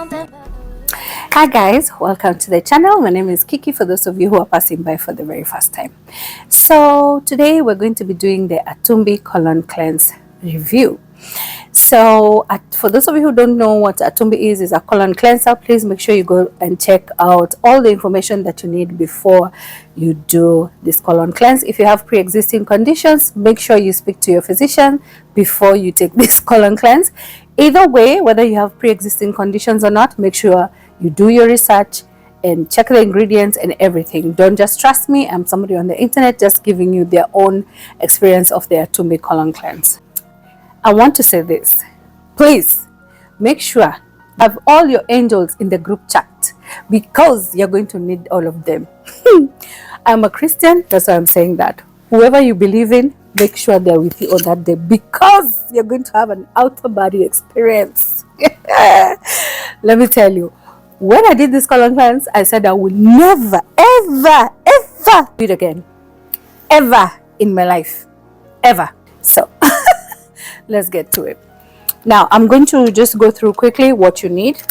Hi guys, welcome to the channel. My name is Kiki for those of you who are passing by for the very first time. So today we're going to be doing the Atunbi colon cleanse review. So for those of you who don't know what Atunbi is a colon cleanser. Please make sure you go and check out all the information that you need before you do this colon cleanse. If you have pre-existing conditions, make sure you speak to your physician before you take this colon cleanse. Either way, whether you have pre-existing conditions or not, make sure you do your research and check the ingredients and everything. Don't just trust me. I'm somebody on the internet just giving you their own experience of their Atunbi colon cleanse. I want to say this. Please make sure you have all your angels in the group chat because you're going to need all of them. I'm a Christian, that's why I'm saying that. Whoever you believe in, make sure they're with you on that day because you're going to have an outer body experience. Let me tell you, when I did this colon cleanse, I said I will never, ever, ever do it again. Ever in my life. Ever. So, let's get to it. Now, I'm going to just go through quickly what you need,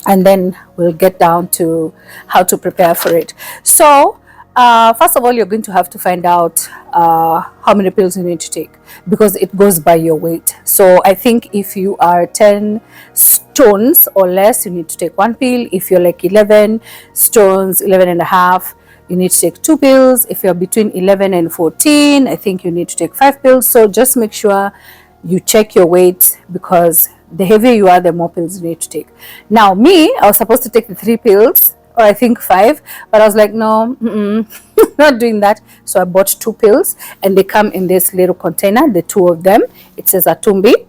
and then we'll get down to how to prepare for it. So, first of all, you're going to have to find out how many pills you need to take because it goes by your weight. So I think if you are 10 stones or less, you need to take 1 pill. If you're like 11 stones, 11 and a half, you need to take 2 pills. If you're between 11 and 14, I think you need to take 5 pills. So just make sure you check your weight because the heavier you are, the more pills you need to take. Now, me, I was supposed to take the 3 pills, or I think 5, but I was like, no, not doing that. So I bought 2 pills, and they come in this little container, the 2 of them. It says Atunbi,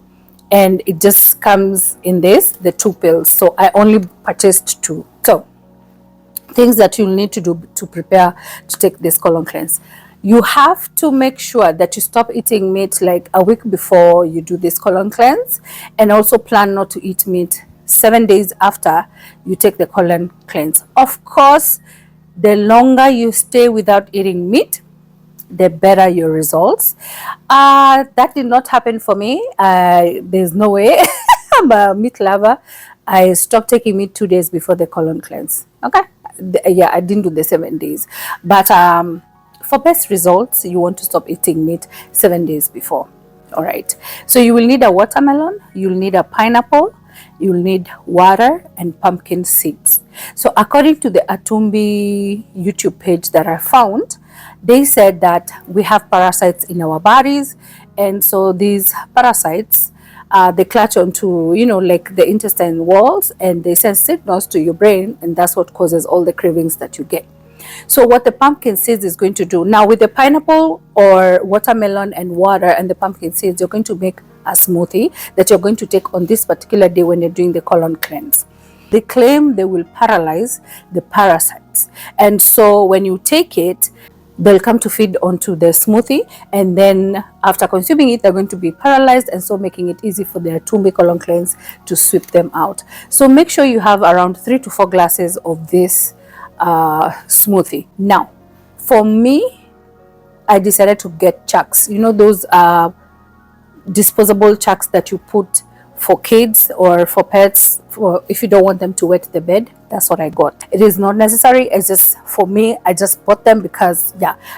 and it just comes in the 2 pills. So I only purchased 2. So things that you'll need to do to prepare to take this colon cleanse. You have to make sure that you stop eating meat like a week before you do this colon cleanse, and also plan not to eat meat 7 days after you take the colon cleanse. Of course, the longer you stay without eating meat, the better your results. That did not happen for me. There's no way. I'm a meat lover. I stopped taking meat 2 days before the colon cleanse. Okay, yeah, I didn't do the 7 days, but for best results, you want to stop eating meat 7 days before. All right, so you will need a watermelon, you'll need a pineapple, you'll need water and pumpkin seeds. So according to the Atunbi YouTube page that I found, they said that we have parasites in our bodies, and so these parasites they clutch onto, like the intestine walls, and they send signals to your brain, and that's what causes all the cravings that you get. So what the pumpkin seeds is going to do now with the pineapple or watermelon and water and the pumpkin seeds, you're going to make a smoothie that you're going to take on this particular day when you're doing the colon cleanse. They claim they will paralyze the parasites, and so when you take it, they'll come to feed onto the smoothie, and then after consuming it, they're going to be paralyzed, and so making it easy for the Atunbi colon cleanse to sweep them out. So make sure you have around 3 to 4 glasses of this smoothie. Now, for me, I decided to get chucks. Those disposable chucks that you put for kids or for pets, for if you don't want them to wet the bed. That's what I got. It is not necessary. It's just for me. I just bought them because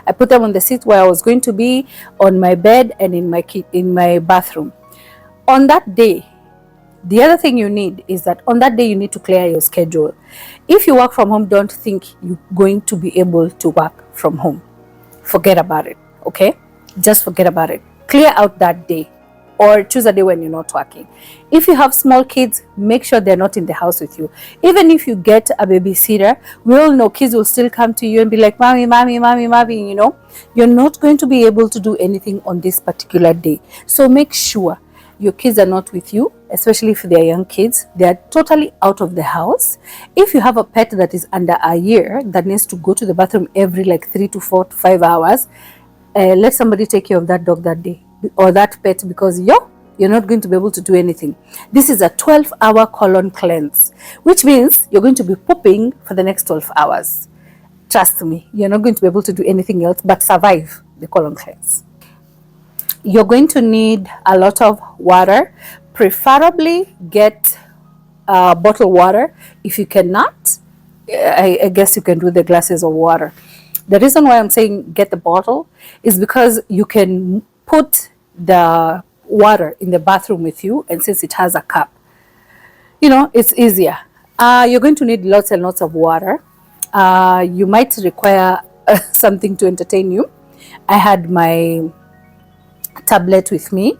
I put them on the seat where I was going to be, on my bed, and in my bathroom. On that day, the other thing you need is that on that day you need to clear your schedule. If you work from home, don't think you're going to be able to work from home. Forget about it, okay? Just forget about it. Clear out that day, or choose a day when you're not working. If you have small kids, make sure they're not in the house with you. Even if you get a babysitter, we all know kids will still come to you and be like, mommy, mommy, mommy, mommy, You're not going to be able to do anything on this particular day. So make sure your kids are not with you, especially if they're young kids. They are totally out of the house. If you have a pet that is under a year that needs to go to the bathroom every like 3 to 4 to 5 hours, let somebody take care of that dog that day or that pet, because you're not going to be able to do anything. This is a 12-hour colon cleanse, which means you're going to be pooping for the next 12 hours. Trust me, you're not going to be able to do anything else but survive the colon cleanse. You're going to need a lot of water. Preferably get bottled water. If you cannot, I guess you can do the glasses of water. The reason why I'm saying get the bottle is because you can put the water in the bathroom with you, and since it has a cup, it's easier. You're going to need lots and lots of water. You might require something to entertain you. I had my tablet with me,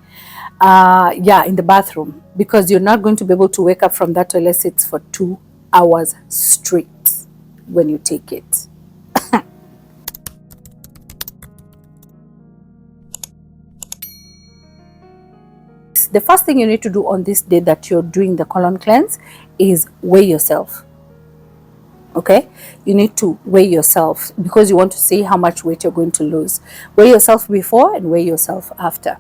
in the bathroom, because you're not going to be able to wake up from that toilet seat for 2 hours straight when you take it. The first thing you need to do on this day that you're doing the colon cleanse is weigh yourself. Okay, you need to weigh yourself because you want to see how much weight you're going to lose. Weigh yourself before and weigh yourself after.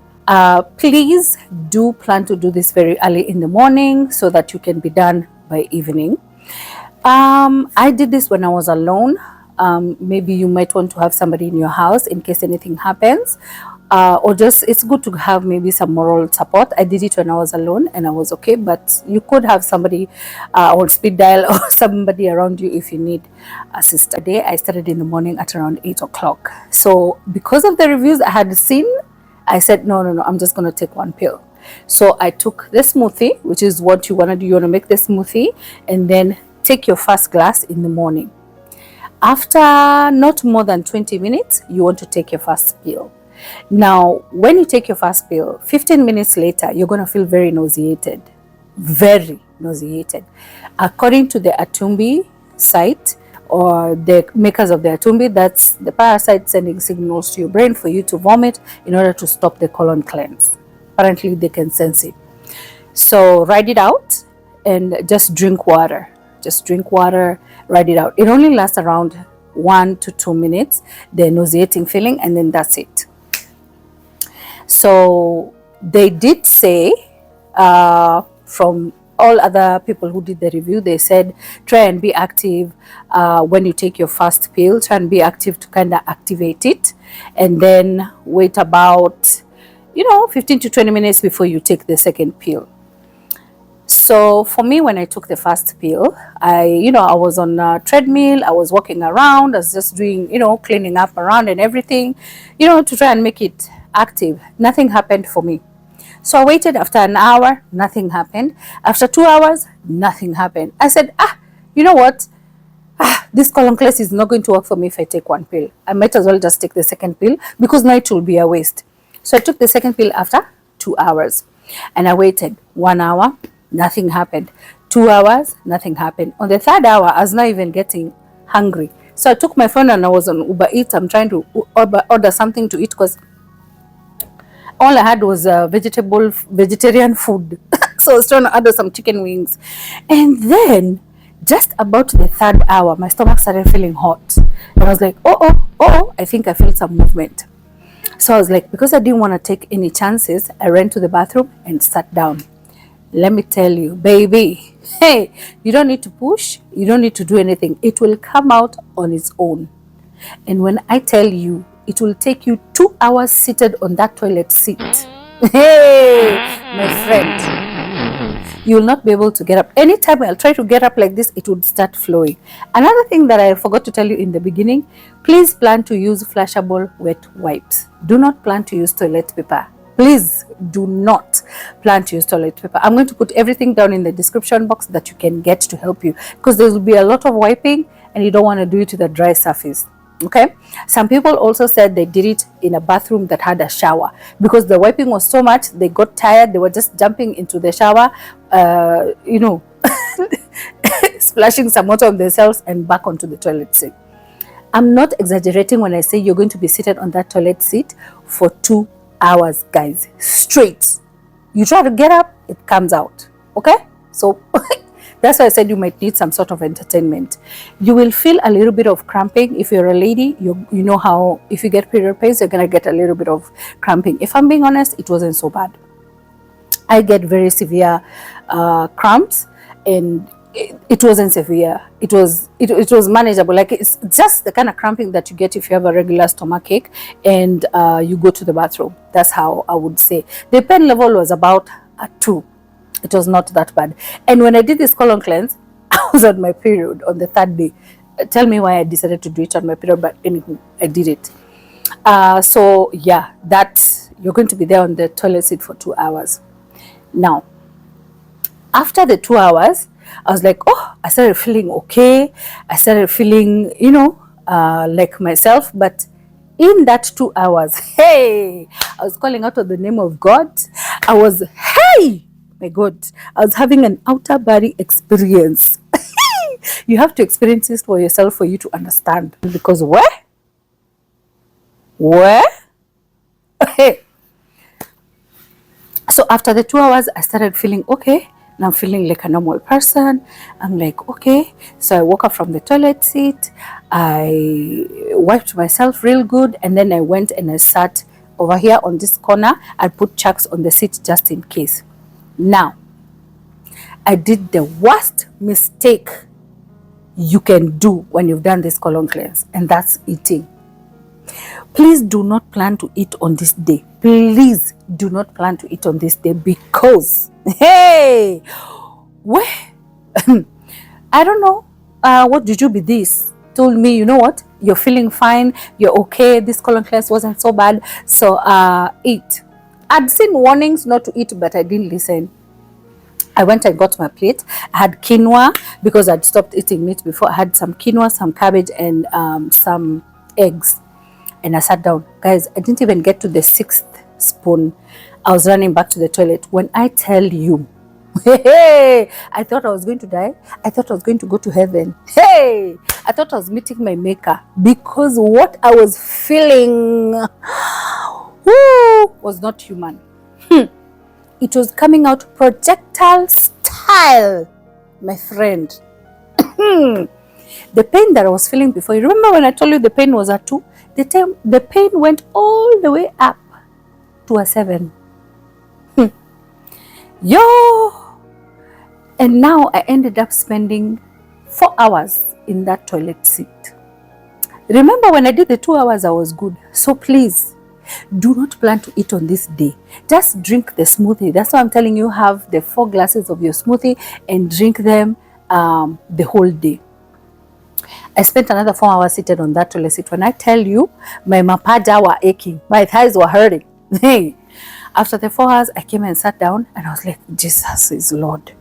Please do plan to do this very early in the morning so that you can be done by evening. I did this when I was alone. Maybe you might want to have somebody in your house in case anything happens, or just it's good to have maybe some moral support. I did it when I was alone and I was okay, but you could have somebody on speed dial or somebody around you if you need assistance. Today I started in the morning at around 8 o'clock. So because of the reviews I had seen, I said, no, I'm just going to take one pill. So I took the smoothie, which is what you want to do. You want to make the smoothie and then take your first glass in the morning. After not more than 20 minutes, you want to take your first pill. Now, when you take your first pill, 15 minutes later, you're going to feel very nauseated. Very nauseated. According to the Atunbi site, or the makers of the Atunbi, that's the parasite sending signals to your brain for you to vomit in order to stop the colon cleanse. Apparently, they can sense it. So ride it out and just drink water. Just drink water, ride it out. It only lasts around 1 to 2 minutes, the nauseating feeling, and then that's it. So they did say, from all other people who did the review, they said try and be active when you take your first pill. Try and be active to kind of activate it, and then wait about 15 to 20 minutes before you take the second pill. So for me, when I took the first pill, I was on a treadmill, I was walking around, I was just doing cleaning up around and everything, to try and make it active. Nothing happened for me. So I waited. After an hour, nothing happened. After 2 hours, nothing happened. I said, you know what? This colon cleanse is not going to work for me if I take one pill. I might as well just take the second pill because now it will be a waste. So I took the second pill after 2 hours and I waited 1 hour, nothing happened. 2 hours, nothing happened. On the third hour, I was not even getting hungry. So I took my phone and I was on Uber Eats. I'm trying to order something to eat because all I had was vegetarian food. So I was trying to order some chicken wings. And then just about the third hour, my stomach started feeling hot. And I was like, I think I felt some movement. So I was like, because I didn't want to take any chances, I ran to the bathroom and sat down. Let me tell you, baby, hey, you don't need to push. You don't need to do anything. It will come out on its own. And when I tell you, it will take you 2 hours seated on that toilet seat. Hey, my friend, you will not be able to get up. Anytime I'll try to get up like this, it would start flowing. Another thing that I forgot to tell you in the beginning, please plan to use flushable wet wipes. Do not plan to use toilet paper. Please do not plan to use toilet paper. I'm going to put everything down in the description box that you can get to help you, because there will be a lot of wiping and you don't want to do it to the dry surface. Okay, some people also said they did it in a bathroom that had a shower because the wiping was so much, they got tired, they were just jumping into the shower, splashing some water on themselves and back onto the toilet seat. I'm not exaggerating when I say you're going to be seated on that toilet seat for 2 hours, guys, straight. You try to get up, it comes out. Okay, so that's why I said you might need some sort of entertainment. You will feel a little bit of cramping. If you're a lady, you know how if you get period pains, you're gonna get a little bit of cramping. If I'm being honest, it wasn't so bad. I get very severe cramps, and it wasn't severe. It was manageable. Like it's just the kind of cramping that you get if you have a regular stomach ache and you go to the bathroom. That's how I would say. The pain level was about a 2. It was not that bad. And when I did this colon cleanse, I was on my period on the third day. Tell me why I decided to do it on my period, but anywho, I did it. So yeah, that you're going to be there on the toilet seat for 2 hours. Now, after the 2 hours, I was like, oh, I started feeling okay. I started feeling, like myself. But in that 2 hours, hey, I was calling out of the name of God. I was, hey, my God, I was having an outer body experience. You have to experience this for yourself for you to understand. Because where? Hey. So after the 2 hours, I started feeling okay. And I'm feeling like a normal person. I'm like, okay. So I woke up from the toilet seat. I wiped myself real good. And then I went and I sat over here on this corner. I put chucks on the seat just in case. Now, I did the worst mistake you can do when you've done this colon cleanse, and that's eating. Please do not plan to eat on this day. Please do not plan to eat on this day because, hey, where? I don't know. What did you be this? Told me, you know what? You're feeling fine. You're okay. This colon cleanse wasn't so bad. So eat. I'd seen warnings not to eat, but I didn't listen. I went and got my plate. I had quinoa because I'd stopped eating meat before. I had some quinoa, some cabbage, and some eggs. And I sat down. Guys, I didn't even get to the 6th spoon. I was running back to the toilet. When I tell you, hey, I thought I was going to die. I thought I was going to go to heaven. Hey, I thought I was meeting my maker because what I was feeling was not human. It was coming out projectile style, my friend. The pain that I was feeling before, you remember when I told you the pain was a 2? The pain went all the way up to a 7. Yo! And now I ended up spending 4 hours in that toilet seat. Remember when I did the 2 hours, I was good. So please, do not plan to eat on this day. Just drink the smoothie. That's why I'm telling you, have the 4 glasses of your smoothie and drink them the whole day. I spent another 4 hours seated on that toilet seat. When I tell you, my mapaja were aching. My thighs were hurting. Hey. After the 4 hours, I came and sat down and I was like, Jesus is Lord.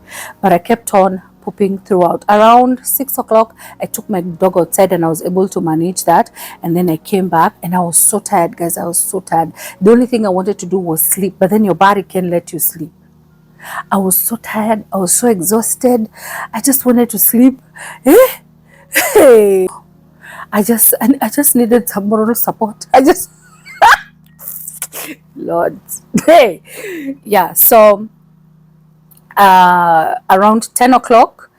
But I kept on pooping throughout. Around 6 o'clock, I took my dog outside and I was able to manage that. And then I came back and I was so tired, guys. I was so tired. The only thing I wanted to do was sleep, but then your body can't let you sleep. I was so tired. I was so exhausted. I just wanted to sleep. Hey. I just needed some moral support. Lord. Hey. Yeah, so around 10 o'clock,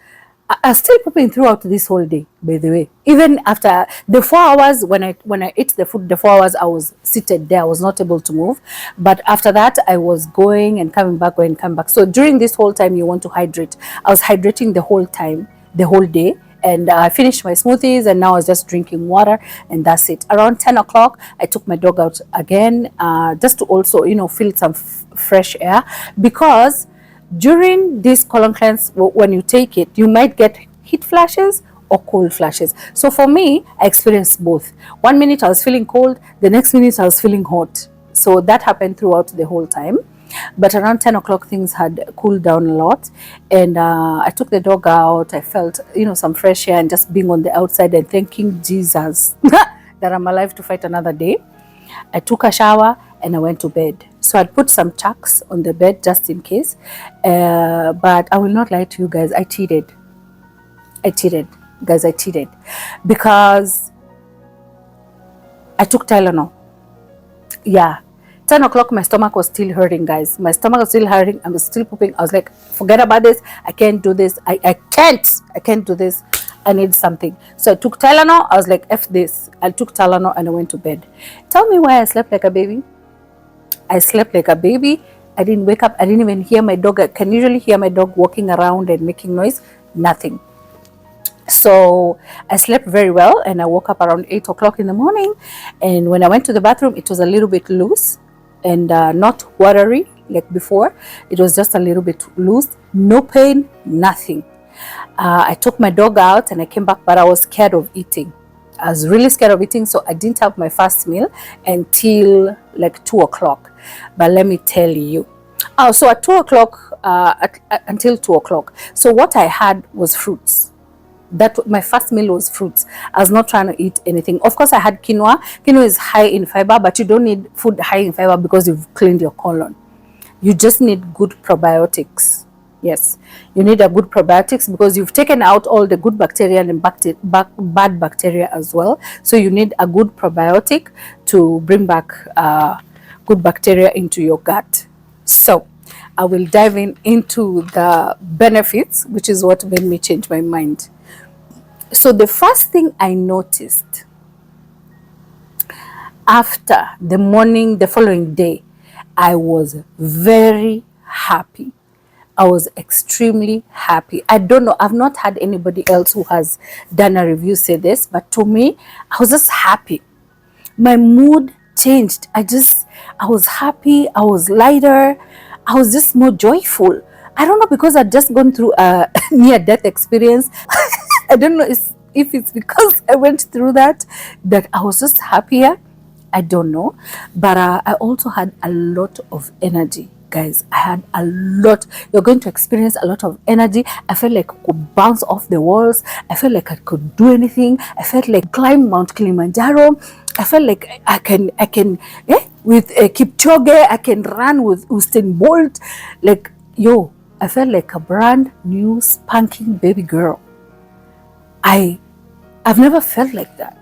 I was still pooping throughout this whole day, by the way. Even after the 4 hours, when I ate the food, the 4 hours I was seated there, I was not able to move. But after that, I was going and coming back, going and coming back. So during this whole time, you want to hydrate. I was hydrating the whole time, the whole day. And I finished my smoothies and now I was just drinking water and that's it. Around 10 o'clock, I took my dog out again just to also, feel some fresh air. Because during this colon cleanse, when you take it, you might get heat flashes or cold flashes. So for me, I experienced both. 1 minute I was feeling cold, the next minute I was feeling hot. So that happened throughout the whole time. But around 10 o'clock, things had cooled down a lot. And I took the dog out. I felt, some fresh air and just being on the outside and thanking Jesus that I'm alive to fight another day. I took a shower and I went to bed. So I'd put some chucks on the bed just in case. But I will not lie to you guys. I cheated. Guys, I cheated. Because I took Tylenol. Yeah. 10 o'clock, my stomach was still hurting, guys. My stomach was still hurting. I was still pooping. I was like, forget about this. I can't do this. I can't do this. I need something. So I took Tylenol. I was like, F this. I took Tylenol and I went to bed. Tell me why I slept like a baby. I slept like a baby. I didn't wake up. I didn't even hear my dog. I can usually hear my dog walking around and making noise. Nothing. So I slept very well and I woke up around 8 o'clock in the morning. And when I went to the bathroom, it was a little bit loose and not watery like before. It was just a little bit loose, no pain, nothing. I took my dog out and I came back, but I was scared of eating. I was really scared of eating, so I didn't have my first meal until like 2 o'clock. But let me tell you, so at 2 o'clock, until 2 o'clock, so what I had was fruits. That my first meal was fruits. I was not trying to eat anything. Of course, I had quinoa. Quinoa is high in fiber, but you don't need food high in fiber because you've cleaned your colon. You just need good probiotics. Yes, you need a good probiotics because you've taken out all the good bacteria and bad bacteria as well. So you need a good probiotic to bring back good bacteria into your gut. So I will dive into the benefits, which is what made me change my mind. So the first thing I noticed after the following day, I was very happy. I was extremely happy. I don't know, I've not had anybody else who has done a review say this, but to me, I was just happy. My mood changed. I was happy. I was lighter. I was just more joyful. I don't know, because I'd just gone through a near-death experience. I don't know if it's because I went through that I was just happier. I don't know. But I also had a lot of energy. Guys, I had a lot. You're going to experience a lot of energy. I felt like I could bounce off the walls. I felt like I could do anything. I felt like climb Mount Kilimanjaro. I felt like I can with Kipchoge, I can run with Usain Bolt. Like, I felt like a brand new spanking baby girl. I've never felt like that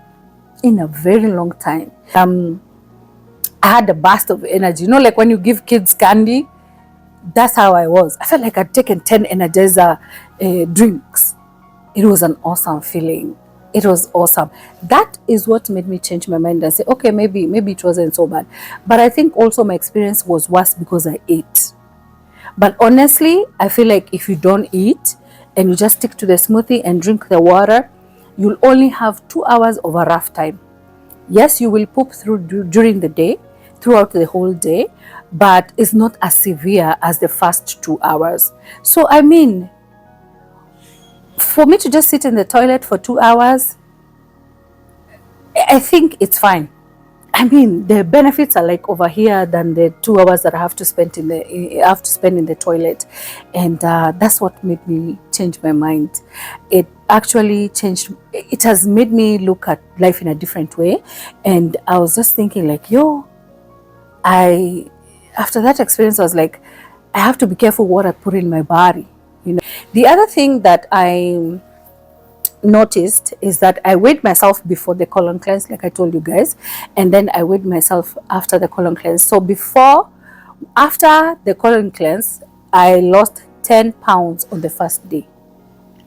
in a very long time. I had a burst of energy. Like when you give kids candy, that's how I was. I felt like I'd taken 10 Energizer drinks. It was an awesome feeling. It was awesome. That is what made me change my mind and say, okay, maybe it wasn't so bad. But I think also my experience was worse because I ate. But honestly, I feel like if you don't eat and you just stick to the smoothie and drink the water, you'll only have 2 hours of a rough time. Yes, you will poop during the day, throughout the whole day, but it's not as severe as the first 2 hours. So, I mean, for me to just sit in the toilet for 2 hours, I think it's fine. I mean, the benefits are like over here than the 2 hours that I have to spend in the toilet, and that's what made me change my mind. It actually changed. It has made me look at life in a different way, and I was just thinking like, after that experience, I was like, I have to be careful what I put in my body. The other thing that I noticed is that I weighed myself before the colon cleanse, like I told you guys, and then I weighed myself after the colon cleanse. So after the colon cleanse, I lost 10 pounds on the first day.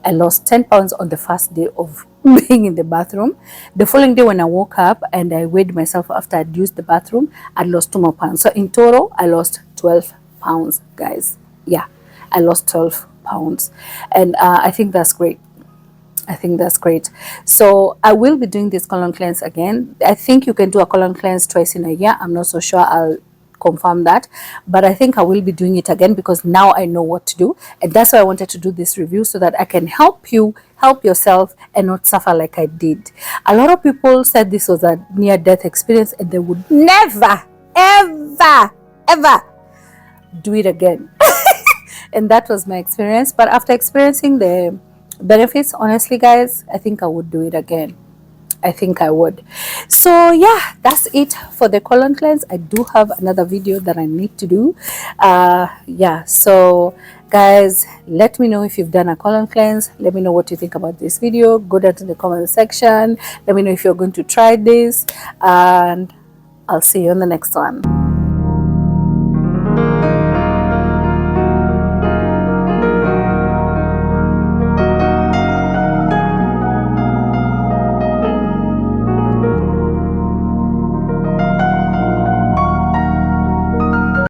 I lost 10 pounds on the first day of being in the bathroom. The following day when I woke up and I weighed myself after I'd used the bathroom, I lost 2 more pounds. So in total, I lost 12 pounds, guys. Yeah, I lost 12 pounds. And I think that's great. I think that's great. So I will be doing this colon cleanse again. I think you can do a colon cleanse twice in a year. I'm not so sure. I'll confirm that, but I think I will be doing it again because now I know what to do, and that's why I wanted to do this review, so that I can help you help yourself and not suffer like I did. A lot of people said this was a near-death experience and they would never ever do it again. And that was my experience. But after experiencing the benefits, honestly guys, I think I would do it again. I think I would. So yeah, that's it for the colon cleanse. I do have another video that I need to do. Yeah, so guys, let me know if you've done a colon cleanse. Let me know what you think about this video. Go down to the comment section. Let me know if you're going to try this, and I'll see you on the next one.